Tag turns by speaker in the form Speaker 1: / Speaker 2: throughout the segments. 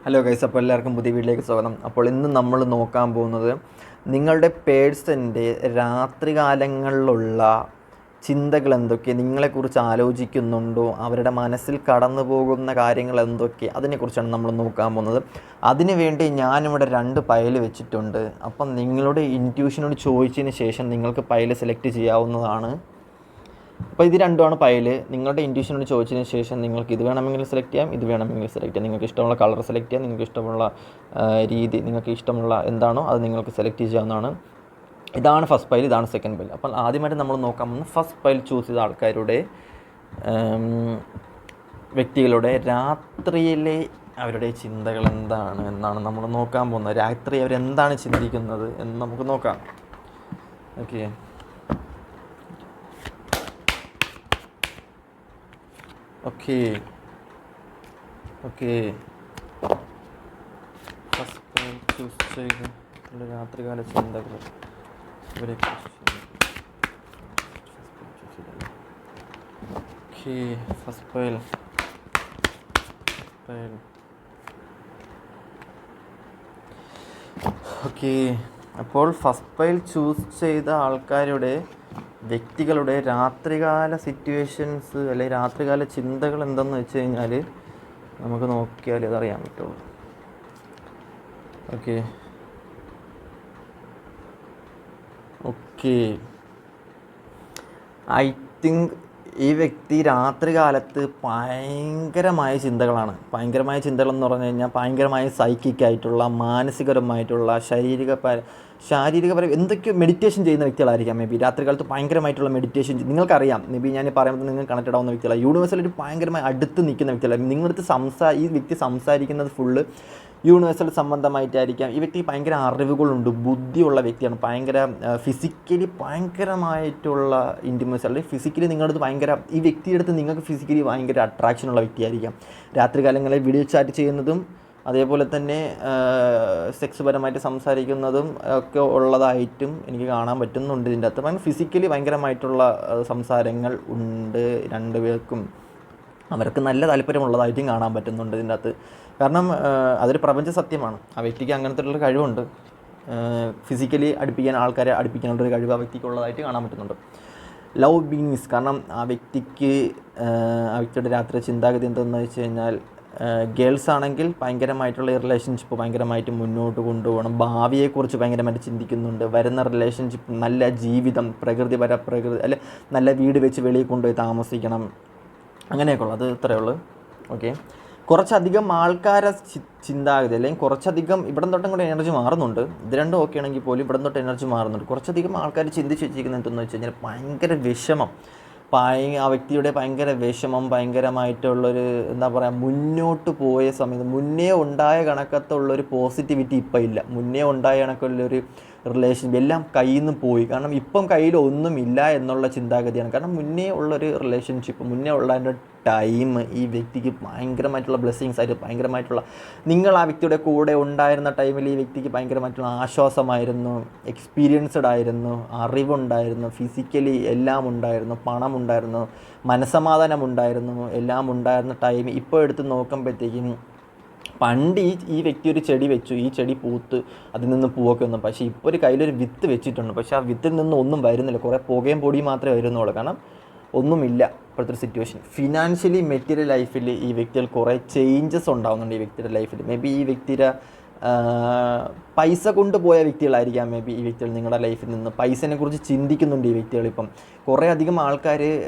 Speaker 1: Hello guys, അപ്പോൾ എല്ലാവർക്കും പുതിയ വീട്ടിലേക്ക് സ്വാഗതം. അപ്പോൾ ഇന്ന് നമ്മൾ നോക്കാൻ പോകുന്നത് നിങ്ങളുടെ പേഴ്സൻ്റെ രാത്രികാലങ്ങളിലുള്ള ചിന്തകൾ എന്തൊക്കെ, നിങ്ങളെക്കുറിച്ച് ആലോചിക്കുന്നുണ്ടോ, അവരുടെ മനസ്സിൽ കടന്നു പോകുന്ന കാര്യങ്ങൾ എന്തൊക്കെ, അതിനെക്കുറിച്ചാണ് നമ്മൾ നോക്കാൻ പോകുന്നത്. അതിനുവേണ്ടി ഞാനിവിടെ 2 ഫയൽ വെച്ചിട്ടുണ്ട്. അപ്പം നിങ്ങളുടെ ഇൻറ്റ്യൂഷനോട് ചോദിച്ചതിന് ശേഷം നിങ്ങൾക്ക് ഫയൽ സെലക്ട് ചെയ്യാവുന്നതാണ്. അപ്പോൾ ഇത് രണ്ടുമാണ് ഫയൽ. നിങ്ങളുടെ ഇൻറ്റ്യൂഷനോട് ചോദിച്ചതിന് ശേഷം നിങ്ങൾക്ക് ഇത് വേണമെങ്കിൽ സെലക്ട് ചെയ്യാം, ഇത് വേണമെങ്കിൽ സെലക്ട് ചെയ്യാം. നിങ്ങൾക്ക് ഇഷ്ടമുള്ള കളർ സെലക്ട് ചെയ്യാം, നിങ്ങൾക്ക് ഇഷ്ടമുള്ള രീതി, നിങ്ങൾക്ക് ഇഷ്ടമുള്ള എന്താണോ അത് നിങ്ങൾക്ക് സെലക്ട് ചെയ്യാവുന്നതാണ്. ഇതാണ് ഫസ്റ്റ് ഫയൽ, ഇതാണ് സെക്കൻഡ് ഫയൽ. അപ്പോൾ ആദ്യമായിട്ട് നമ്മൾ നോക്കാൻ പോകുന്നത് ഫസ്റ്റ് ഫയൽ ചൂസ് ചെയ്ത ആൾക്കാരുടെ വ്യക്തികളുടെ രാത്രിയിലെ അവരുടെ ചിന്തകൾ എന്താണ് എന്നാണ് നമ്മൾ നോക്കാൻ പോകുന്നത്. രാത്രി അവരെന്താണ് ചിന്തിക്കുന്നത് എന്ന് നമുക്ക് നോക്കാം. Okay, okay okay first file choose ചെയ്ത് രാത്രികാല ചിന്തകൾ ഇവരെ ഓക്കെ. First file okay. അപ്പോൾ ഫസ്റ്റ് ഫയൽ ചൂസ് ചെയ്ത ആൾക്കാരുടെ വ്യക്തികളുടെ രാത്രികാല സിറ്റുവേഷൻസ് അല്ലെങ്കിൽ രാത്രികാല ചിന്തകൾ എന്തെന്ന് വെച്ച് കഴിഞ്ഞാൽ നമുക്ക് നോക്കിയാൽ അതറിയാൻ പറ്റുള്ളൂ. ഓക്കെ ഓക്കെ ഐ തിങ്ക് ഈ വ്യക്തി രാത്രികാലത്ത് ഭയങ്കരമായ ചിന്തകളാണ്. ഭയങ്കരമായ ചിന്തകളെന്ന് പറഞ്ഞു കഴിഞ്ഞാൽ ഭയങ്കരമായ സൈക്കിക്കായിട്ടുള്ള, മാനസികപരമായിട്ടുള്ള, ശാരീരികപരം എന്തൊക്കെയോ മെഡിറ്റേഷൻ ചെയ്യുന്ന വ്യക്തികളായിരിക്കാം. മേ ബി രാത്രികാലത്ത് ഭയങ്കരമായിട്ടുള്ള മെഡിറ്റേഷൻ നിങ്ങൾക്കറിയാം. മേ ബി ഞാൻ പറയുമ്പോൾ നിങ്ങൾ കണക്റ്റഡ് ആവുന്ന വ്യക്തികളാണ്. യൂണിവേഴ്സൽ ഭയങ്കരമായി അടുത്ത് നിൽക്കുന്ന വ്യക്തികളാണ്. നിങ്ങളടുത്ത് ഈ വ്യക്തി സംസാരിക്കുന്നത് ഫുള്ള് യൂണിവേഴ്സൽ സംബന്ധമായിട്ടായിരിക്കാം. ഈ വ്യക്തി ഭയങ്കര അറിവുകളുണ്ട്, ബുദ്ധിയുള്ള വ്യക്തിയാണ്. ഭയങ്കര ഫിസിക്കലി ഭയങ്കരമായിട്ടുള്ള ഇൻറ്റിമസി, അല്ലെങ്കിൽ ഫിസിക്കലി നിങ്ങളുടെ ഈ വ്യക്തിയുടെ അടുത്ത് നിങ്ങൾക്ക് ഫിസിക്കലി ഭയങ്കര അട്രാക്ഷനുള്ള വ്യക്തിയായിരിക്കാം. രാത്രികാലങ്ങളിൽ വീഡിയോ ചാറ്റ് ചെയ്യുന്നതും അതേപോലെ തന്നെ സെക്സ് പരമായിട്ട് സംസാരിക്കുന്നതും ഒക്കെ ഉള്ളതായിട്ടും എനിക്ക് കാണാൻ പറ്റുന്നുണ്ട്. ഇതിൻ്റെ അകത്ത് ഫിസിക്കലി ഭയങ്കരമായിട്ടുള്ള സംസാരങ്ങൾ ഉണ്ട്. 2 പേർക്കും അവർക്ക് നല്ല താല്പര്യമുള്ളതായിട്ടും കാണാൻ പറ്റുന്നുണ്ട് ഇതിൻ്റെ അകത്ത്. കാരണം അതൊരു പ്രപഞ്ച സത്യമാണ്. ആ വ്യക്തിക്ക് അങ്ങനത്തെ ഉള്ള കഴിവുണ്ട്. ഫിസിക്കലി ആൾക്കാരെ അടുപ്പിക്കാനുള്ളൊരു കഴിവ് ആ വ്യക്തിക്കുള്ളതായിട്ട് കാണാൻ പറ്റുന്നുണ്ട്. ലവ് ബീങ്സ്, കാരണം ആ വ്യക്തിയുടെ രാത്രി ചിന്താഗതി എന്തെന്ന് വെച്ച് കഴിഞ്ഞാൽ, ഗേൾസ് ആണെങ്കിൽ ഭയങ്കരമായിട്ടുള്ള റിലേഷൻഷിപ്പ് ഭയങ്കരമായിട്ട് മുന്നോട്ട് കൊണ്ടുപോകണം. ഭാവിയെക്കുറിച്ച് ഭയങ്കരമായിട്ട് ചിന്തിക്കുന്നുണ്ട്. വരുന്ന റിലേഷൻഷിപ്പ്, നല്ല ജീവിതം, അല്ലെ നല്ല വീട് വെച്ച് വെളിയിൽ കൊണ്ടുപോയി താമസിക്കണം, അങ്ങനെയൊക്കെ ഉള്ളത്. അത് ഇത്രയേ ഉള്ളൂ. ഓക്കെ, കുറച്ചധികം ആൾക്കാരെ ചിന്താഗതി, അല്ലെങ്കിൽ കുറച്ചധികം ഇവിടെ തൊട്ടും കൂടെ എനർജി മാറുന്നുണ്ട്. ഇത് രണ്ടും ഓക്കെ ആണെങ്കിൽ പോലും ഇവിടെ തൊട്ട് എനർജി മാറുന്നുണ്ട്. കുറച്ചധികം ആൾക്കാർ ചിന്തിച്ച് വെച്ചിരിക്കുന്നത് എന്തെന്ന് വെച്ച് കഴിഞ്ഞാൽ ഭയങ്കര വിഷമം, ആ വ്യക്തിയുടെ ഭയങ്കര വിഷമം, ഭയങ്കരമായിട്ടുള്ളൊരു എന്താ പറയുക, മുന്നോട്ട് പോയ സമയത്ത് മുന്നേ ഉണ്ടായ കണക്കത്തുള്ളൊരു പോസിറ്റിവിറ്റി ഇപ്പം ഇല്ല. മുന്നേ ഉണ്ടായ കണക്കുള്ളൊരു റിലേഷൻഷിപ്പ് എല്ലാം കയ്യിൽ നിന്ന് പോയി. കാരണം ഇപ്പം കയ്യിൽ ഒന്നുമില്ല എന്നുള്ള ചിന്താഗതിയാണ്. കാരണം മുന്നേ ഉള്ളൊരു റിലേഷൻഷിപ്പ്, മുന്നേ ഉള്ള അതിൻ്റെ ടൈം ഈ വ്യക്തിക്ക് ഭയങ്കരമായിട്ടുള്ള ബ്ലെസ്സിങ്സ് ആയിട്ട്, ഭയങ്കരമായിട്ടുള്ള നിങ്ങൾ ആ വ്യക്തിയുടെ കൂടെ ഉണ്ടായിരുന്ന ടൈമിൽ ഈ വ്യക്തിക്ക് ഭയങ്കരമായിട്ടുള്ള ആശ്വാസമായിരുന്നു, എക്സ്പീരിയൻസ്ഡ് ആയിരുന്നു, അറിവുണ്ടായിരുന്നു, ഫിസിക്കലി എല്ലാം ഉണ്ടായിരുന്നു, പണമുണ്ടായിരുന്നു, മനസ്സമാധാനം ഉണ്ടായിരുന്നു, എല്ലാം ഉണ്ടായിരുന്ന ടൈം ഇപ്പോൾ എടുത്ത് നോക്കുമ്പോഴത്തേക്കും, പണ്ട് ഈ വ്യക്തി ഒരു ചെടി വെച്ചു, ഈ ചെടി പൂത്ത് അതിൽ നിന്ന് പൂവൊക്കെ വന്നു. പക്ഷേ ഇപ്പോൾ ഒരു കയ്യിലൊരു വിത്ത് വെച്ചിട്ടുണ്ട്. പക്ഷേ ആ വിത്തിൽ നിന്ന് ഒന്നും വരുന്നില്ല, കുറേ പുകയും പൊടിയും മാത്രമേ വരുന്നുള്ളൂ. കാരണം ഒന്നുമില്ല ഇപ്പോഴത്തെ ഒരു സിറ്റുവേഷൻ. ഫിനാൻഷ്യലി, മെറ്റീരിയൽ ലൈഫിൽ ഈ വ്യക്തികൾ കുറേ ചേഞ്ചസ് ഉണ്ടാകുന്നുണ്ട്. ഈ വ്യക്തിയുടെ ലൈഫിൽ മേ ബി ഈ വ്യക്തിയുടെ പൈസ കൊണ്ടുപോയ വ്യക്തികളായിരിക്കാം. മേ ബി ഈ വ്യക്തികൾ നിങ്ങളുടെ ലൈഫിൽ നിന്ന് പൈസനെ കുറിച്ച് ചിന്തിക്കുന്നുണ്ട്. ഈ വ്യക്തികളിപ്പം കുറേ അധികം ആൾക്കാർ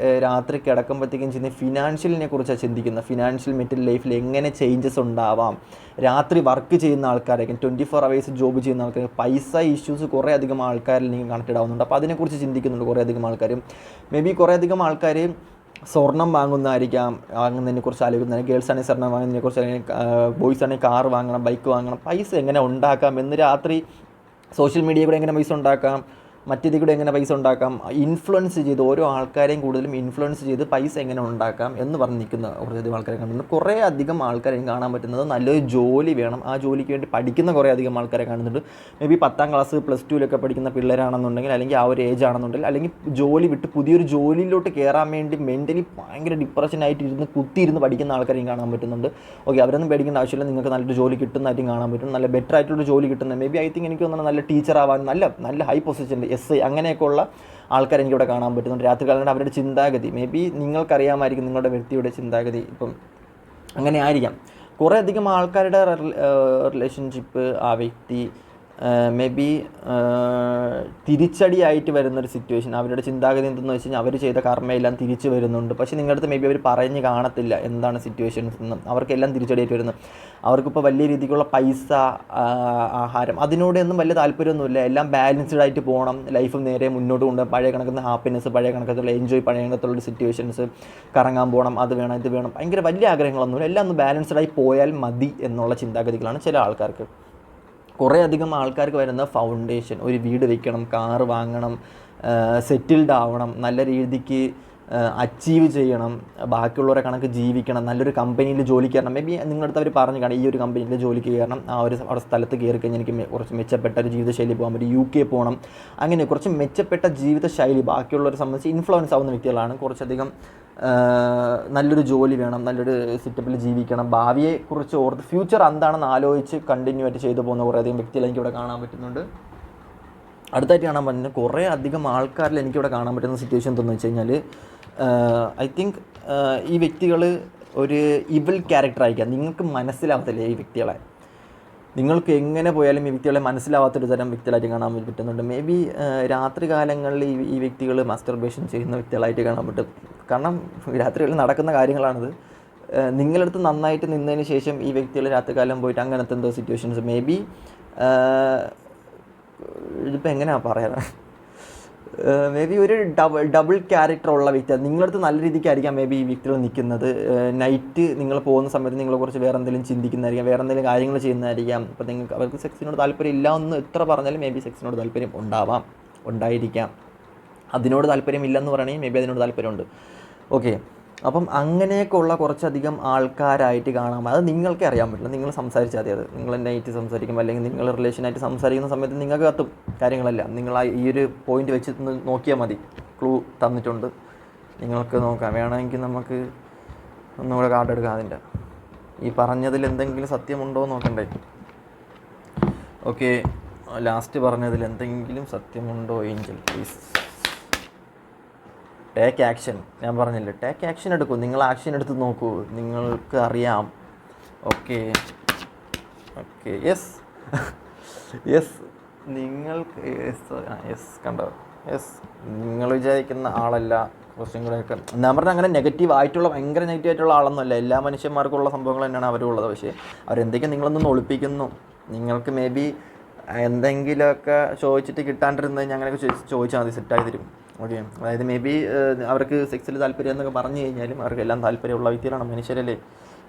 Speaker 1: രാത്രി കിടക്കുമ്പോഴത്തേക്കും ഫിനാൻഷ്യലിനെ കുറിച്ചാണ് ചിന്തിക്കുന്നത്. ഫിനാൻഷ്യൽ മെറ്റീരിയൽ ലൈഫിൽ എങ്ങനെ ചേഞ്ചസ് ഉണ്ടാവാം. രാത്രി വർക്ക് ചെയ്യുന്ന ആൾക്കാരായിരിക്കും, 24 hours ജോബ് ചെയ്യുന്ന ആൾക്കാർ, പൈസ ഇഷ്യൂസ് കുറേ അധികം ആൾക്കാരിൽ നിങ്ങൾ കണക്റ്റഡ് ആവുന്നുണ്ട്. അപ്പോൾ അതിനെക്കുറിച്ച് ചിന്തിക്കുന്നുണ്ട് കുറേ അധികം ആൾക്കാർ. മേ ബി കുറേ അധികം ആൾക്കാർ സ്വർണം വാങ്ങുന്നതായിരിക്കാം, വാങ്ങുന്നതിനെക്കുറിച്ച് ആലോചിക്കുന്നത്. ഗേൾസ് ആണെങ്കിൽ സ്വർണം വാങ്ങുന്നതിനെക്കുറിച്ച്, അല്ലെങ്കിൽ ബോയ്സ് ആണെങ്കിൽ കാർ വാങ്ങണം, ബൈക്ക് വാങ്ങണം, പൈസ എങ്ങനെ ഉണ്ടാക്കാം എന്ന് രാത്രി സോഷ്യൽ മീഡിയ കൂടെ എങ്ങനെ പൈസ ഉണ്ടാക്കാം, മറ്റേതിൽ കൂടെ എങ്ങനെ പൈസ ഉണ്ടാക്കാം, ഇൻഫ്ലുവൻസ് ചെയ്ത് ഓരോ ആൾക്കാരെയും കൂടുതലും ഇൻഫ്ലുവൻസ് ചെയ്ത് പൈസ എങ്ങനെ ഉണ്ടാക്കാം എന്ന് പറഞ്ഞ് നിൽക്കുന്ന കുറച്ചധികം ആൾക്കാരെ കാണുന്നുണ്ട്. കുറേ അധികം ആൾക്കാരെ കാണാൻ പറ്റുന്നത് നല്ലൊരു ജോലി വേണം, ആ ജോലിക്ക് വേണ്ടി പഠിക്കുന്ന കുറേ അധികം ആൾക്കാരെ കാണുന്നുണ്ട്. മേ ബി 10ാം ക്ലാസ് +2 പഠിക്കുന്ന പിള്ളേരാണെന്നുണ്ടെങ്കിൽ, അല്ലെങ്കിൽ ആ ഒരു ഏജ് ആണെന്നുണ്ടെങ്കിൽ, അല്ലെങ്കിൽ ജോലി വിട്ട് പുതിയൊരു ജോലിയിലോട്ട് കയറാൻ വേണ്ടി മെൻ്റലി ഭയങ്കര ഡിപ്രഷനായിട്ട് കുത്തിയിരുന്ന് പഠിക്കുന്ന ആൾക്കാരെയും കാണാൻ പറ്റുന്നുണ്ട്. ഓക്കെ, അവരൊന്നും പേടിക്കേണ്ട ആവശ്യമില്ല, നിങ്ങൾക്ക് നല്ലൊരു ജോലി കിട്ടുന്നതായിട്ടും കാണാൻ പറ്റും, നല്ല ബെറ്റർ ആയിട്ടുള്ള ജോലി കിട്ടുന്നത്. മേ ബി ഐ തിങ്ക് എനിക്ക് തോന്നുന്നത് നല്ല ടീച്ചർ ആവാൻ, നല്ല ഹൈ പൊസിഷൻ SI അങ്ങനെയൊക്കെ ഉള്ള ആൾക്കാർ എനിക്കിവിടെ കാണാൻ പറ്റുന്നുണ്ട്. രാത്രി കാലങ്ങളിൽ അവരുടെ ചിന്താഗതി മേ ബി നിങ്ങൾക്കറിയാമായിരിക്കും, നിങ്ങളുടെ വ്യക്തിയുടെ ചിന്താഗതി ഇപ്പം അങ്ങനെ ആയിരിക്കാം. കുറേ അധികം ആൾക്കാരുടെ റിലേഷൻഷിപ്പ് ആ വ്യക്തി മേ ബി തിരിച്ചടിയായിട്ട് വരുന്നൊരു സിറ്റുവേഷൻ, അവരുടെ ചിന്താഗതി എന്തെന്ന് വെച്ച് കഴിഞ്ഞാൽ അവർ ചെയ്ത കർമ്മയെല്ലാം തിരിച്ചു വരുന്നുണ്ട്. പക്ഷേ നിങ്ങളുടെ അടുത്ത് മേ ബി അവർ പറഞ്ഞ് കാണത്തില്ല എന്താണ് സിറ്റുവേഷൻസ് എന്നും. അവർക്കെല്ലാം തിരിച്ചടിയായിട്ട് വരുന്നു. അവർക്കിപ്പോൾ വലിയ രീതിക്കുള്ള പൈസ, ആഹാരം അതിനോടൊന്നും വലിയ താല്പര്യമൊന്നുമില്ല. എല്ലാം ബാലൻസ്ഡ് ആയിട്ട് പോകണം, ലൈഫ് നേരെ മുന്നോട്ട് കൊണ്ടുപോകാം, പഴയ കണക്കുന്ന ഹാപ്പിനെസ്, പഴയ കണക്കത്തുള്ള എൻജോയ്, പഴയ കണക്കത്തുള്ള സിറ്റുവേഷൻസ്, കറങ്ങാൻ പോകണം, അത് വേണം ഇത് വേണം, ഭയങ്കര വലിയ ആഗ്രഹങ്ങളൊന്നുമില്ല, എല്ലാം ഒന്ന് ബാലൻസ്ഡായി പോയാൽ മതി എന്നുള്ള ചിന്താഗതികളാണ് ചില ആൾക്കാർക്ക്. കുറേ അധികം ആൾക്കാർക്ക് വരുന്ന ഫൗണ്ടേഷൻ, ഒരു വീട് വെക്കണം, കാറ് വാങ്ങണം, സെറ്റിൽഡ് ആവണം, നല്ല രീതിക്ക് അച്ചീവ് ചെയ്യണം, ബാക്കിയുള്ളവരെ കണക്ക് ജീവിക്കണം, നല്ലൊരു കമ്പനിയിൽ ജോലിക്ക് കയറണം. മേ ബി നിങ്ങളടുത്ത് അവർ പറഞ്ഞു കാണാം, ഈ ഒരു കമ്പനിയിൽ ജോലിക്ക് കയറണം, അവിടെ സ്ഥലത്ത് കയറി കഴിഞ്ഞാൽ എനിക്ക് കുറച്ച് മെച്ചപ്പെട്ട ഒരു ജീവിതശൈലി പോകാൻ പറ്റും, UK പോകണം, അങ്ങനെ കുറച്ച് മെച്ചപ്പെട്ട ജീവിതശൈലി ബാക്കിയുള്ളവരെ സംബന്ധിച്ച് ഇൻഫ്ലുവൻസ് ആവുന്ന വ്യക്തികളാണ്. കുറച്ചധികം നല്ലൊരു ജോലി വേണം, നല്ലൊരു സെറ്റപ്പിൽ ജീവിക്കണം, ഭാവിയെക്കുറിച്ച് ഓർത്ത് ഫ്യൂച്ചർ എന്താണെന്ന് ആലോചിച്ച് കണ്ടിന്യൂ ആയിട്ട് ചെയ്തു പോകുന്ന കുറേ അധികം വ്യക്തികൾ എനിക്കിവിടെ കാണാൻ പറ്റുന്നുണ്ട്. അടുത്തായിട്ട് കാണാൻ പറ്റുന്നത് കുറേ അധികം ആൾക്കാരിൽ എനിക്കിവിടെ കാണാൻ പറ്റുന്ന സിറ്റുവേഷൻ എന്തെന്ന് വെച്ച് കഴിഞ്ഞാൽ, ഐ തിങ്ക് ഈ വ്യക്തികൾ ഒരു ഇവിൾ ക്യാരക്ടർ ആയിരിക്കാം. നിങ്ങൾക്ക് മനസ്സിലാവത്തില്ല ഈ വ്യക്തികളെ, നിങ്ങൾക്ക് എങ്ങനെ പോയാലും ഈ വ്യക്തികളെ മനസ്സിലാവാത്തൊരു തരം വ്യക്തികളായിട്ട് കാണാൻ പറ്റുന്നുണ്ട്. മേ ബി രാത്രി കാലങ്ങളിൽ ഈ വ്യക്തികൾ മാസ്റ്റർബേഷൻ ചെയ്യുന്ന വ്യക്തികളായിട്ട് കാണാൻ പറ്റും. കാരണം രാത്രികളിൽ നടക്കുന്ന കാര്യങ്ങളാണിത്. നിങ്ങളടുത്ത് നന്നായിട്ട് നിന്നതിന് ശേഷം ഈ വ്യക്തികൾ രാത്രികാലം പോയിട്ട് അങ്ങനത്തെ എന്തോ സിറ്റുവേഷൻസ് മേ ബി ഇതിപ്പോൾ എങ്ങനെയാണ് പറയാറ്, മേ ബി ഒരു ഡബിൾ ക്യാരക്ടർ ഉള്ള വ്യക്തിയാണ്. നിങ്ങളടുത്ത് നല്ല രീതിക്കായിരിക്കാം മേ ബി ഈ വ്യക്തികൾ നിൽക്കുന്നത്. നൈറ്റ് നിങ്ങൾ പോകുന്ന സമയത്ത് നിങ്ങൾ കുറച്ച് വേറെ എന്തെങ്കിലും ചിന്തിക്കുന്നതായിരിക്കാം, വേറെ എന്തെങ്കിലും കാര്യങ്ങൾ ചെയ്യുന്നതായിരിക്കാം. അപ്പോൾ നിങ്ങൾക്ക് അവർക്ക് സെക്സിനോട് താല്പര്യം ഇല്ല എന്ന് എത്ര പറഞ്ഞാലും മേ ബി സെക്സിനോട് താല്പര്യം ഉണ്ടായിരിക്കാം. അതിനോട് താല്പര്യമില്ലെന്ന് പറയണമെങ്കിൽ മേ ബി അതിനോട് താല്പര്യമുണ്ട്. ഓക്കെ, അപ്പം അങ്ങനെയൊക്കെ ഉള്ള കുറച്ചധികം ആൾക്കാരായിട്ട് കാണാം. അത് നിങ്ങൾക്ക് അറിയാൻ പറ്റില്ല, നിങ്ങൾ സംസാരിച്ചാൽ മതി. അത് നിങ്ങൾ നൈറ്റ് സംസാരിക്കുമ്പോൾ അല്ലെങ്കിൽ നിങ്ങൾ റിലേഷനായിട്ട് സംസാരിക്കുന്ന സമയത്ത് നിങ്ങൾക്ക് കത്തും കാര്യങ്ങളെല്ലാം. നിങ്ങൾ ഈ ഒരു പോയിന്റ് വെച്ച് നോക്കിയാൽ മതി, ക്ലൂ തന്നിട്ടുണ്ട്, നിങ്ങൾക്ക് നോക്കാം. വേണമെങ്കിൽ നമുക്ക് ഒന്നുകൂടെ കാർഡ് എടുക്കാം. അതിൻ്റെ ഈ പറഞ്ഞതിൽ എന്തെങ്കിലും സത്യമുണ്ടോ എന്ന് നോക്കണ്ടേ. ഓക്കെ, ലാസ്റ്റ് പറഞ്ഞതിൽ എന്തെങ്കിലും സത്യമുണ്ടോ ഏഞ്ചൽ പ്ലീസ്. Take action. ഞാൻ പറഞ്ഞില്ലേ, ടേക്ക് ആക്ഷൻ എടുക്കൂ. നിങ്ങൾ ആക്ഷൻ എടുത്ത് നോക്കൂ, നിങ്ങൾക്ക് അറിയാം. ഓക്കെ, യെസ് നിങ്ങൾക്ക് കണ്ടോ, നിങ്ങൾ വിചാരിക്കുന്ന ആളല്ല. കുറച്ചും കൂടെയൊക്കെ ഞാൻ പറഞ്ഞാൽ അങ്ങനെ നെഗറ്റീവ് ആയിട്ടുള്ള ഭയങ്കര നെഗറ്റീവ് ആയിട്ടുള്ള ആളൊന്നുമല്ല. എല്ലാ മനുഷ്യന്മാർക്കുള്ള സംഭവങ്ങൾ തന്നെയാണ് അവരുള്ളത്. പക്ഷേ അവരെന്തൊക്കെ നിങ്ങളൊന്നും ഒളിപ്പിക്കുന്നു. നിങ്ങൾക്ക് മേ ബി എന്തെങ്കിലുമൊക്കെ ചോദിച്ചിട്ട് കിട്ടാണ്ടിരുന്നത് ഞാൻ അങ്ങനെയൊക്കെ ചോദിച്ചാൽ മതി, സെറ്റായി തരും. ഓക്കെ, അതായത് മേ ബി അവർക്ക് സെക്സിൽ താല്പര്യം എന്നൊക്കെ പറഞ്ഞു കഴിഞ്ഞാലും അവർക്ക് എല്ലാം താല്പര്യമുള്ള വ്യക്തികളാണ്, മനുഷ്യരല്ലേ.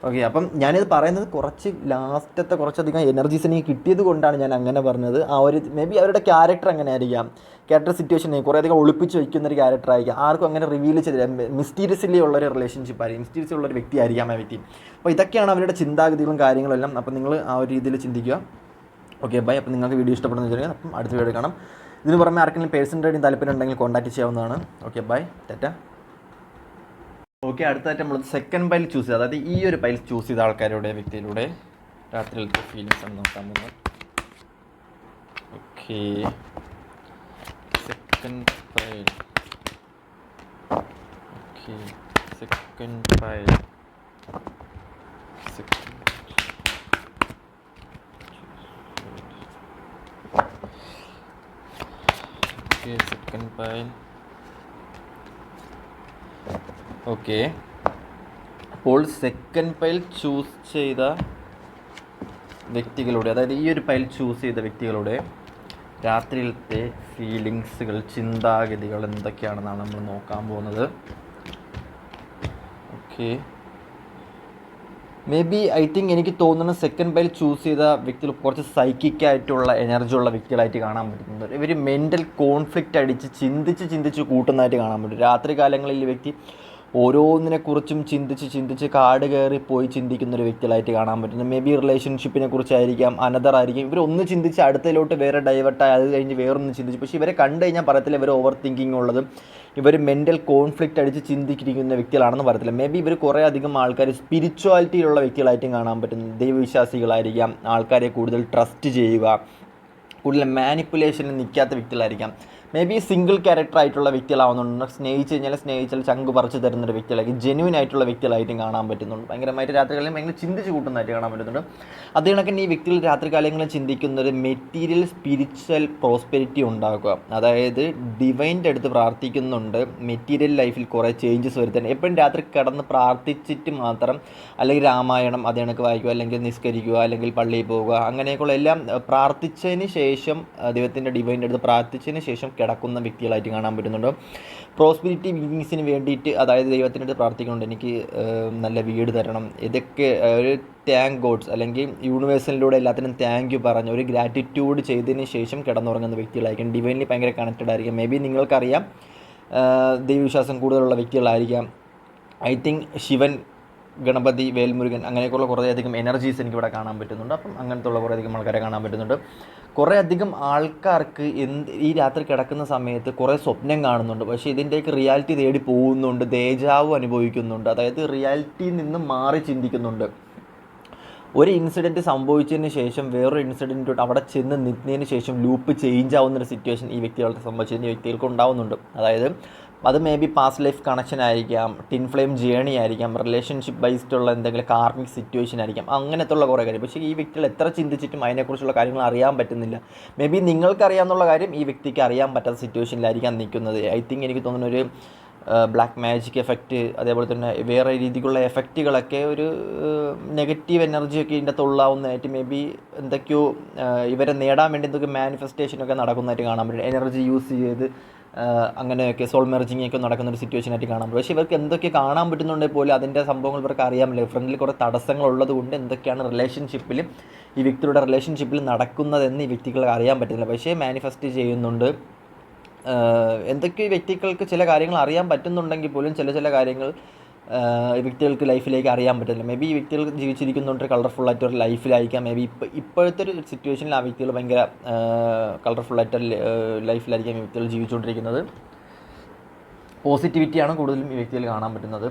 Speaker 1: ഓക്കെ, അപ്പം ഞാനിത് പറയുന്നത് കുറച്ച് ലാസ്റ്റത്തെ കുറച്ചധികം എനർജീസ് എനിക്ക് കിട്ടിയത് കൊണ്ടാണ് ഞാൻ അങ്ങനെ പറഞ്ഞത്. ആ ഒരു മേ ബി അവരുടെ ക്യാരക്ടർ അങ്ങനെ ആയിരിക്കാം, ക്യാരക്ടർ സിറ്റുവേഷനെ കുറേ അധികം ഒളിപ്പിച്ച് വയ്ക്കുന്നൊരു ക്യാരക്ടർ ആയിരിക്കാം. ആർക്കും അങ്ങനെ റിവീൽ ചെയ്തില്ല, മിസ്റ്റീരിയസ്ലി ഉള്ളൊരു റിലേഷൻഷിപ്പ് ആയിരിക്കും, മിസ്റ്റീരിയസ് ഉള്ളൊരു വ്യക്തി ആയിരിക്കാം ആ വ്യക്തി. അപ്പോൾ ഇതൊക്കെയാണ് അവരുടെ ചിന്താഗതികളും കാര്യങ്ങളെല്ലാം. അപ്പം നിങ്ങൾ ആ ഒരു രീതിയിൽ ചിന്തിക്കുക. Okay, bye. അപ്പം നിങ്ങൾക്ക് വീഡിയോ ഇഷ്ടപ്പെടുന്ന വിചാരിക്കുക. അപ്പം അടുത്ത വീഡിയോ കാണാം. ഇതിന് പുറമെ ആർക്കെങ്കിലും പേഴ്സൺ റേഡിങ് താല്പര്യം ഉണ്ടെങ്കിൽ കോൺടാക്ട് ചെയ്യാവുന്നതാണ്. Okay, bye, Tata. ഓക്കെ, അടുത്തായിട്ട് നമ്മൾ സെക്കൻഡ് പൈൽ ചൂസ് ചെയ്ത്, അതായത് ഈ ഒരു പൈൽ ചൂസ് ചെയ്ത ആൾക്കാരുടെ വ്യക്തിയിലൂടെ രാത്രിയിലത്തെ ഫീലിങ്സ് ആണ് നോക്കാൻ പോകുന്നത്. Okay, second pile. Okay, second pile. Second pile. Okay, അപ്പോൾ സെക്കൻഡ് പൈൽ ചൂസ് ചെയ്ത വ്യക്തികളുടെ, അതായത് ഈ ഒരു പൈൽ ചൂസ് ചെയ്ത വ്യക്തികളുടെ രാത്രിയിലത്തെ ഫീലിങ്സുകൾ, ചിന്താഗതികൾ എന്തൊക്കെയാണെന്നാണ് നമ്മൾ നോക്കാൻ പോകുന്നത്. Okay, may be I think എനിക്ക് തോന്നുന്നു സെക്കൻഡ് ബൈൽ ചൂസ് ചെയ്ത വ്യക്തികൾ കുറച്ച് സൈക്കിക്കായിട്ടുള്ള എനർജി ഉള്ള വ്യക്തികളായിട്ട് കാണാൻ പറ്റുന്നുണ്ട്. ഇവർ മെൻ്റൽ കോൺഫ്ലിക്റ്റ് അടിച്ച് ചിന്തിച്ച് കൂട്ടുന്നതായിട്ട് കാണാൻ പറ്റും. രാത്രി കാലങ്ങളിൽ ഈ വ്യക്തി ഓരോന്നിനെക്കുറിച്ചും ചിന്തിച്ച് കാട് കയറി പോയി ചിന്തിക്കുന്ന ഒരു വ്യക്തികളായിട്ട് കാണാൻ പറ്റുന്നു. മേ ബി റിലേഷൻഷിപ്പിനെ കുറിച്ചായിരിക്കാം, അനദർ ആയിരിക്കും. ഇവരൊന്ന് ചിന്തിച്ച് അടുത്തതിലോട്ട് വേറെ ഡൈവേർട്ടായി, അത് കഴിഞ്ഞ് വേറൊന്ന് ചിന്തിച്ച്. പക്ഷേ ഇവരെ കണ്ടു കഴിഞ്ഞാൽ പറയത്തില്ല ഇവർ ഓവർ തിങ്കിങ് ഉള്ളതും ഇവർ മെൻ്റൽ കോൺഫ്ലിക്റ്റ് അടിച്ച് ചിന്തിച്ചിരിക്കുന്ന വ്യക്തികളാണെന്ന് പറയത്തില്ല. മേ ബി ഇവർ കുറേ അധികം ആൾക്കാർ സ്പിരിച്വാലിറ്റിയിലുള്ള വ്യക്തികളായിട്ടും കാണാൻ പറ്റുന്നു. ദൈവവിശ്വാസികളായിരിക്കാം, ആൾക്കാരെ കൂടുതൽ ട്രസ്റ്റ് ചെയ്യുക, കൂടുതൽ മാനിപ്പുലേഷനിൽ നിൽക്കാത്ത വ്യക്തികളായിരിക്കാം. മേ ബി സിംഗിൾ ക്യാരക്ടർ ആയിട്ടുള്ള വ്യക്തികളാവുന്നുണ്ട്. സ്നേഹിച്ചാൽ ചങ്ക് പറിച്ച് തരുന്നൊരു വ്യക്തികളായിരിക്കും. ജെന്യൂൻ ആയിട്ടുള്ള വ്യക്തികളായിട്ടും കാണാൻ പറ്റുന്നുണ്ട്. ഭയങ്കരമായിട്ട് രാത്രികാലം ഭയങ്കര ചിന്തിച്ച് കൂട്ടുന്നതായിട്ട് കാണാൻ പറ്റുന്നുണ്ട്. അത് കണക്കിന് ഈ വ്യക്തികൾ രാത്രികാലങ്ങളിൽ ചിന്തിക്കുന്നൊരു മെറ്റീരിയൽ സ്പിരിച്വൽ പ്രോസ്പെരിറ്റി ഉണ്ടാക്കുക. അതായത് ഡിവൈൻ്റെ അടുത്ത് പ്രാർത്ഥിക്കുന്നുണ്ട്, മെറ്റീരിയൽ ലൈഫിൽ കുറേ ചേഞ്ചസ് വരുത്താൻ. എപ്പോഴും രാത്രി കിടന്ന് പ്രാർത്ഥിച്ചിട്ട് മാത്രം, അല്ലെങ്കിൽ രാമായണം അത് കണക്ക് വായിക്കുക, അല്ലെങ്കിൽ നിസ്കരിക്കുക, അല്ലെങ്കിൽ പള്ളിയിൽ പോവുക, അങ്ങനെയൊക്കെയുള്ള എല്ലാം പ്രാർത്ഥിച്ചതിന് ശേഷം, ദൈവത്തിൻ്റെ ഡിവൈൻ്റെ അടുത്ത് പ്രാർത്ഥിച്ചതിന് ശേഷം കിടക്കുന്ന വ്യക്തികളായിട്ട് കാണാൻ പറ്റുന്നുണ്ട്. പ്രോസ്പിരിറ്റി ബീയിങ്സിന് വേണ്ടിയിട്ട്, അതായത് ദൈവത്തിൻ്റെ അടുത്ത് പ്രാർത്ഥിക്കുന്നുണ്ട്, എനിക്ക് നല്ല വീട് തരണം, ഇതൊക്കെ ഒരു താങ്ക് ഗോഡ്സ് അല്ലെങ്കിൽ യൂണിവേഴ്സലിലൂടെ എല്ലാത്തിനും താങ്ക് യു പറഞ്ഞ് ഒരു ഗ്രാറ്റിറ്റ്യൂഡ് ചെയ്തതിന് ശേഷം കിടന്നുറങ്ങുന്ന വ്യക്തികളായിരിക്കും. ഡിവൈൻലി ഭയങ്കര കണക്റ്റഡ് ആയിരിക്കും. മേ ബി നിങ്ങൾക്കറിയാം ദൈവവിശ്വാസം കൂടുതലുള്ള വ്യക്തികളായിരിക്കാം. ഐ തിങ്ക് ശിവൻ, ഗണപതി, വേൽമുരുകൻ, അങ്ങനെയൊക്കെയുള്ള കുറേയധികം എനർജീസ് എനിക്കിവിടെ കാണാൻ പറ്റുന്നുണ്ട്. അപ്പം അങ്ങനത്തുള്ള കുറേയധികം ആൾക്കാരെ കാണാൻ പറ്റുന്നുണ്ട്. കുറേയധികം ആൾക്കാർക്ക് ഈ രാത്രി കിടക്കുന്ന സമയത്ത് കുറേ സ്വപ്നം കാണുന്നുണ്ട്. പക്ഷേ ഇതിൻ്റെയൊക്കെ റിയാലിറ്റി തേടി പോകുന്നുണ്ട്, ദേജാവ് അനുഭവിക്കുന്നുണ്ട്. അതായത് റിയാലിറ്റിയിൽ നിന്ന് മാറി ചിന്തിക്കുന്നുണ്ട്. ഒരു ഇൻസിഡൻറ്റ് സംഭവിച്ചതിന് ശേഷം വേറൊരു ഇൻസിഡൻറ്റോട്ട് അവിടെ ചെന്ന് നിന്നതിന് ശേഷം ലൂപ്പ് ചേഞ്ച് ആവുന്നൊരു സിറ്റുവേഷൻ ഈ വ്യക്തികൾക്ക് സംഭവിച്ചതിന് വ്യക്തികൾക്ക് ഉണ്ടാവുന്നുണ്ട്. അതായത് അത് may be past life connection ആയിരിക്കാം, ടിൻ ഫ്ലെയിം ജേണി ആയിരിക്കാം, റിലേഷൻഷിപ്പ് ബേസ്ഡ് ഉള്ള എന്തെങ്കിലും കാർമിക് സിറ്റുവേഷൻ ആയിരിക്കാം, അങ്ങനത്തുള്ള കുറേ കാര്യം. പക്ഷേ ഈ വ്യക്തികൾ എത്ര ചിന്തിച്ചിട്ടും അതിനെക്കുറിച്ചുള്ള കാര്യങ്ങൾ അറിയാൻ പറ്റുന്നില്ല. മേ ബി നിങ്ങൾക്കറിയാമെന്നുള്ള കാര്യം ഈ വ്യക്തിക്ക് അറിയാൻ പറ്റാത്ത സിറ്റുവേഷനിലായിരിക്കാം നിൽക്കുന്നത്. ഐ തിങ്ക് എനിക്ക് തോന്നുന്ന ഒരു ബ്ലാക്ക് മാജിക് എഫക്റ്റ്, അതേപോലെ തന്നെ വേറെ രീതിക്കുള്ള എഫക്റ്റുകളൊക്കെ, ഒരു നെഗറ്റീവ് എനർജിയൊക്കെ ഇതിൻ്റെ അകത്ത് ഉള്ളാവുന്നതായിട്ട്, മേ ബി എന്തൊക്കെയോ ഇവരെ നേടാൻ വേണ്ടി എന്തൊക്കെ മാനിഫെസ്റ്റേഷനൊക്കെ നടക്കുന്നതായിട്ട് കാണാൻ പറ്റും. എനർജി യൂസ് ചെയ്ത് അങ്ങനെയൊക്കെ സോൾ മെർജിങ് ഒക്കെ നടക്കുന്നൊരു സിറ്റുവേഷനായിട്ട് കാണാൻ പറ്റും. പക്ഷേ ഇവർക്ക് എന്തൊക്കെ കാണാൻ പറ്റുന്നുണ്ടെങ്കിൽ പോലും അതിൻ്റെ സംഭവങ്ങൾ ഇവർക്ക് അറിയാമില്ല. ഫ്രണ്ടിൽ കുറേ തടസ്സങ്ങളുള്ളത് കൊണ്ട് എന്തൊക്കെയാണ് റിലേഷൻഷിപ്പിൽ, ഈ വ്യക്തിയുടെ റിലേഷൻഷിപ്പിൽ നടക്കുന്നതെന്ന് ഈ വ്യക്തികൾക്ക് അറിയാൻ പറ്റുന്നില്ല. പക്ഷേ മാനിഫെസ്റ്റ് ചെയ്യുന്നുണ്ട്. എന്തൊക്കെ വ്യക്തികൾക്ക് ചില കാര്യങ്ങൾ അറിയാൻ പറ്റുന്നുണ്ടെങ്കിൽ പോലും ചില കാര്യങ്ങൾ വ്യക്തികൾക്ക് ലൈഫിലേക്ക് അറിയാൻ പറ്റില്ല. മേ ബി ഈ വ്യക്തികൾ ജീവിച്ചിരിക്കുന്നുണ്ട് കളർഫുള്ളായിട്ടൊരു ലൈഫിലായിരിക്കാം. മേ ബി ഇപ്പോഴത്തെ ഒരു സിറ്റുവേഷനിൽ ആ വ്യക്തികൾ ഭയങ്കര കളർഫുള്ളായിട്ടൊരു ലൈഫിലായിരിക്കാം ഈ വ്യക്തികൾ ജീവിച്ചുകൊണ്ടിരിക്കുന്നത്. പോസിറ്റിവിറ്റിയാണ് കൂടുതലും ഈ വ്യക്തികൾ കാണാൻ പറ്റുന്നത്.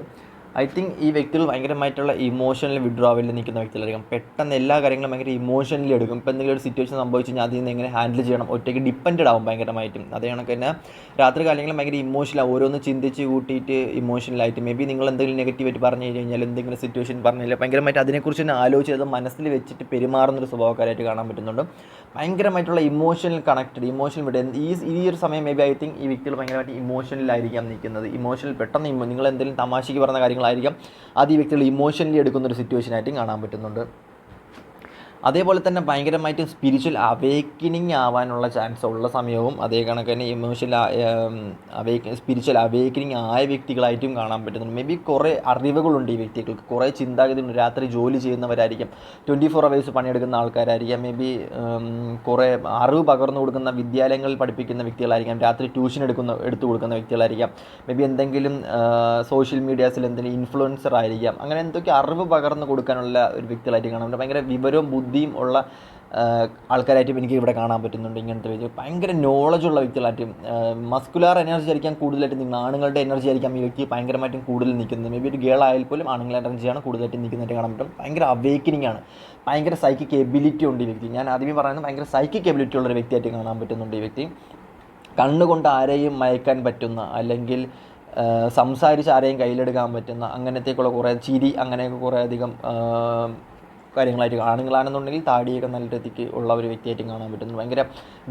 Speaker 1: ഐ തിങ്ക് ഈ വ്യക്തികൾ ഭയങ്കരമായിട്ടുള്ള ഇമോഷണൽ വിഡ്രോവലിൽ നിൽക്കുന്ന വ്യക്തികളായിരിക്കും. പെട്ടെന്ന് എല്ലാ കാര്യങ്ങളും ഭയങ്കര ഇമോഷണലി എടുക്കും. ഇപ്പോൾ എന്തെങ്കിലും ഒരു സിറ്റുവേഷൻ സംഭവിച്ചു കഴിഞ്ഞാൽ അതിൽ നിന്ന് എങ്ങനെ ഹാൻഡിൽ ചെയ്യണം, ഒറ്റയ്ക്ക് ഡിപ്പെൻഡ് ആവും ഭയങ്കരമായിട്ടും. അതേ കണക്ക് തന്നെ രാത്രി കാലങ്ങളിൽ ഭയങ്കര ഇമോഷണലാവും. ഓരോന്ന് ചിന്തിച്ച് കൂട്ടിയിട്ട് ഇമോഷണലായിട്ട്, മേ ബി നിങ്ങൾ എന്തെങ്കിലും നെഗറ്റീവായിട്ട് പറഞ്ഞു കഴിഞ്ഞാൽ, എന്തെങ്കിലും സിറ്റുവേഷൻ പറഞ്ഞു കഴിഞ്ഞാൽ ഭയങ്കരമായിട്ട് അതിനെക്കുറിച്ച് തന്നെ ആലോചിച്ച് അത് മനസ്സിൽ വെച്ചിട്ട് പെരുമാറുന്നൊരു സ്വഭാവക്കാരായിട്ട് കാണാൻ പറ്റുന്നുണ്ട്. ഭയങ്കരമായിട്ടുള്ള ഇമോഷണൽ കണക്റ്റഡ്, ഇമോഷണൽ വിട്ട് ഈ ഒരു സമയം മേ ബി ഐ തിങ്ക് ഈ വ്യക്തികൾ ഭയങ്കരമായിട്ട് ഇമോഷണലായിരിക്കാം നിൽക്കുന്നത്. ഇമോഷണൽ പെട്ടെന്ന് നിങ്ങൾ എന്തെങ്കിലും തമാശയ്ക്ക് പറഞ്ഞ കാര്യങ്ങളായിരിക്കാം അത് ഈ വ്യക്തികൾ ഇമോഷണലി എടുക്കുന്നൊരു സിറ്റുവേഷനായിട്ടും കാണാൻ പറ്റുന്നുണ്ട്. അതേപോലെ തന്നെ ഭയങ്കരമായിട്ടും സ്പിരിച്വൽ അവേക്കനിങ് ആവാനുള്ള ചാൻസ് ഉള്ള സമയവും അതേ കണക്ക് തന്നെ സ്പിരിച്വൽ അവേക്കനിങ് ആയ വ്യക്തികളായിട്ടും കാണാൻ പറ്റുന്നുണ്ട്. മേ ബി കുറേ അറിവുകളുണ്ട് ഈ വ്യക്തികൾക്ക്, കുറേ ചിന്താഗതിയുണ്ട്. രാത്രി ജോലി ചെയ്യുന്നവരായിരിക്കും, 24 hours പണിയെടുക്കുന്ന ആൾക്കാരായിരിക്കാം, മേ ബി കുറേ അറിവ് പകർന്നു കൊടുക്കുന്ന വിദ്യാലയങ്ങളിൽ പഠിപ്പിക്കുന്ന വ്യക്തികളായിരിക്കാം, രാത്രി ട്യൂഷൻ എടുത്തു കൊടുക്കുന്ന വ്യക്തികളായിരിക്കാം, മേ ബി എന്തെങ്കിലും സോഷ്യൽ മീഡിയാസിൽ എന്തെങ്കിലും ഇൻഫ്ലുവൻസർ ആയിരിക്കാം. അങ്ങനെ എന്തൊക്കെ അറിവ് പകർന്നു കൊടുക്കാനുള്ള ഒരു വ്യക്തികളായിട്ട് കാണാൻ പറ്റും. ഭയങ്കര വിവരവും ബുദ്ധിയും ഉള്ള ആൾക്കാരായിട്ടും എനിക്ക് ഇവിടെ കാണാൻ പറ്റുന്നുണ്ട്. ഇങ്ങനത്തെ വ്യക്തി ഭയങ്കര നോളജുള്ള വ്യക്തികളായിട്ടും, മസ്കുലാർ എനർജി ആയിരിക്കാം കൂടുതലായിട്ട് നിൽക്കുന്നത്. ആണുങ്ങളുടെ എനർജി ആയിരിക്കാം ഈ വ്യക്തി ഭയങ്കരമായിട്ടും കൂടുതൽ നിൽക്കുന്നത്. മേ ബി ഒരു ഗേൾ ആയാൽ പോലും ആണുങ്ങളുടെ എനർജിയാണ് കൂടുതലായിട്ട് നിൽക്കുന്നതായിട്ട് കാണാൻ പറ്റും. ഭയങ്കര അവേക്കനിങ് ആണ്, ഭയങ്കര സൈക്കിക് എബിലിറ്റി ഉണ്ട് ഈ വ്യക്തി. ഞാൻ ആദ്യമേ പറയുന്നത് ഭയങ്കര സൈക്കിക് എബിലിറ്റി ഉള്ളൊരു വ്യക്തിയായിട്ട് കാണാൻ പറ്റുന്നുണ്ട് ഈ വ്യക്തി. കണ്ണുകൊണ്ട് ആരെയും മയക്കാൻ പറ്റുന്ന, അല്ലെങ്കിൽ സംസാരിച്ച് ആരെയും കയ്യിലെടുക്കാൻ പറ്റുന്ന, അങ്ങനത്തേക്കുള്ള കുറേ ചിരി, അങ്ങനെയൊക്കെ കുറേ അധികം കാര്യങ്ങളായിട്ട്, ആണുങ്ങളാണെന്നുണ്ടെങ്കിൽ താടിയൊക്കെ നല്ല രീതിക്ക് ഉള്ള ഒരു വ്യക്തിയായിട്ട് കാണാൻ പറ്റുന്നു. ഭയങ്കര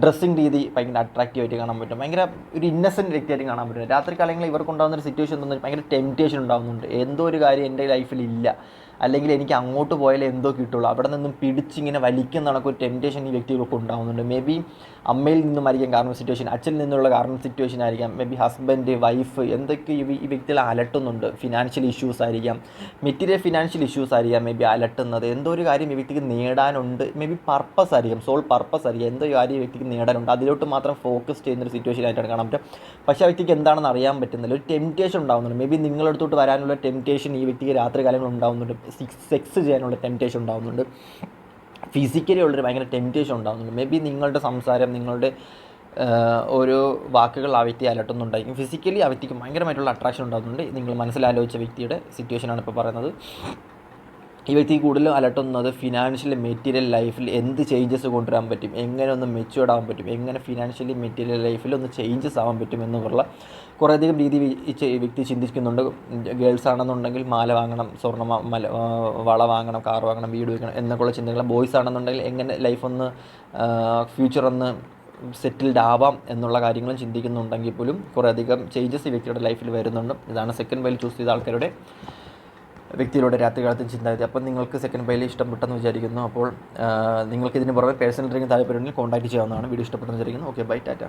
Speaker 1: ഡ്രസ്സിങ് രീതി ഭയങ്കര അട്രാക്റ്റീവായിട്ട് കാണാൻ പറ്റും. ഭയങ്കര ഒരു ഇന്നസെൻറ്റ് വ്യക്തിയായിട്ട് കാണാൻ പറ്റും. രാത്രി കാലങ്ങളിൽ ഇവർക്കുണ്ടാകുന്നൊരു സിറ്റുവേഷൻ തോന്നുന്നത് ഭയങ്കര ടെംപ്റ്റേഷൻ ഉണ്ടാകുന്നുണ്ട്. എന്തോ ഒരു കാര്യം എൻ്റെ ലൈഫിലില്ല, അല്ലെങ്കിൽ എനിക്ക് അങ്ങോട്ട് പോയാലേ എന്തോ കിട്ടുള്ളൂ, അവിടെ നിന്നും പിടിച്ചിങ്ങനെ വലിക്കുന്ന കണക്കൊരു ടെംപ്റ്റേഷൻ ഈ വ്യക്തികൾക്ക് ഉണ്ടാകുന്നുണ്ട്. മേ ബി അമ്മയിൽ നിന്നുമായിരിക്കും കാരണം സിറ്റുവേഷൻ, അച്ഛനിൽ നിന്നുള്ള കാരണം സിറ്റുവേഷൻ ആയിരിക്കാം, മേ ബി ഹസ്ബൻഡ് വൈഫ് എന്തൊക്കെ ഈ വ്യക്തികളെ അലട്ടുന്നുണ്ട്. ഫിനാൻഷ്യൽ ഇഷ്യൂസ് ആയിരിക്കാം, മെറ്റീരിയൽ ഫിനാൻഷ്യൽ ഇഷ്യൂസ് ആയിരിക്കാം മേ ബി അലട്ടുന്നത്. എന്തോ ഒരു കാര്യം ഈ വ്യക്തിക്ക് നേടാനുണ്ട്, മേ ബി പർപ്പസ് ആയിരിക്കും, സോൾ പർപ്പസ് ആയിരിക്കും, എന്തോ കാര്യം ഈ വ്യക്തിക്ക് നേടാനുണ്ട്, അതിലോട്ട് മാത്രം ഫോക്കസ് ചെയ്യുന്നൊരു സിറ്റുവേഷൻ ആയിട്ടാണ് കാണാൻ പറ്റും. പക്ഷേ ആ വ്യക്തിക്ക് എന്താണെന്ന് അറിയാൻ പറ്റുന്നില്ല, ഒരു ടെംപ്റ്റേഷൻ ഉണ്ടാകുന്നുണ്ട്. മേ ബി നിങ്ങളടുത്തോട്ട് വരാനുള്ള ടെംപ്റ്റേഷൻ ഈ വ്യക്തിക്ക് രാത്രി കാലങ്ങളിൽ ഉണ്ടാകുന്നുണ്ട്, സെക്സ് ചെയ്യാനുള്ള ടെംപ്റ്റേഷൻ ഉണ്ടാകുന്നുണ്ട്, ഫിസിക്കലി ഉള്ളൊരു ഭയങ്കര ടെംപ്റ്റേഷൻ ഉണ്ടാകുന്നുണ്ട്. മേ ബി നിങ്ങളുടെ സംസാരം, നിങ്ങളുടെ ഓരോ വാക്കുകൾ ആ വ്യക്തിയെ അലട്ടുന്നുണ്ടായിരിക്കും. ഫിസിക്കലി ആ വ്യക്തിക്ക് ഭയങ്കരമായിട്ടുള്ള അട്രാക്ഷൻ ഉണ്ടാകുന്നുണ്ട്. നിങ്ങൾ മനസ്സിലാലോചിച്ച വ്യക്തിയുടെ സിറ്റുവേഷനാണ് ഇപ്പോൾ പറയുന്നത്. ഈ വ്യക്തി കൂടുതലും അലട്ടുന്നത് ഫിനാൻഷ്യലി മെറ്റീരിയൽ ലൈഫിൽ എന്ത് ചേഞ്ചസ് കൊണ്ടുവരാൻ പറ്റും, എങ്ങനെ ഒന്ന് മെച്യൂർഡ് ആവാൻ പറ്റും, എങ്ങനെ ഫിനാൻഷ്യലി മെറ്റീരിയൽ ലൈഫിൽ ഒന്ന് ചേഞ്ചസ് ആവാൻ പറ്റും എന്നുള്ള കുറേയധികം രീതി ഈ വ്യക്തി ചിന്തിക്കുന്നുണ്ട്. ഗേൾസ് ആണെന്നുണ്ടെങ്കിൽ മാല വാങ്ങണം, വള വാങ്ങണം, കാർ വാങ്ങണം, വീട് വെക്കണം എന്നൊക്കെയുള്ള ചിന്തകൾ. ബോയ്സ് ആണെന്നുണ്ടെങ്കിൽ എങ്ങനെ ലൈഫ് ഒന്ന് ഫ്യൂച്ചർ ഒന്ന് സെറ്റിൽഡ് ആവാം എന്നുള്ള കാര്യങ്ങളും ചിന്തിക്കുന്നുണ്ടെങ്കിൽ പോലും കുറേയധികം ചേഞ്ചസ് ഈ വ്യക്തിയുടെ ലൈഫിൽ വരുന്നുണ്ട്. ഇതാണ് സെക്കൻഡ് വൈൽ ചൂസ് ചെയ്ത ആൾക്കാരുടെ വ്യക്തിയിലൂടെ രാത്രികാലത്ത് ചിന്താഗതി. അപ്പം നിങ്ങൾക്ക് സെക്കൻഡ് വൈൽ ഇഷ്ടപ്പെട്ടെന്ന് വിചാരിക്കുന്നു. അപ്പോൾ നിങ്ങൾക്ക് ഇതിന് പുറമെ പേഴ്സണൽ ഡ്രിങ്കിങ് താല്പര്യമുണ്ടെങ്കിൽ കോൺടാക്ട് ചെയ്യാവുന്നതാണ്. വീഡിയോ ഇഷ്ടപ്പെട്ടെന്ന് വിചാരിക്കുന്നു. Okay, bye, Tata.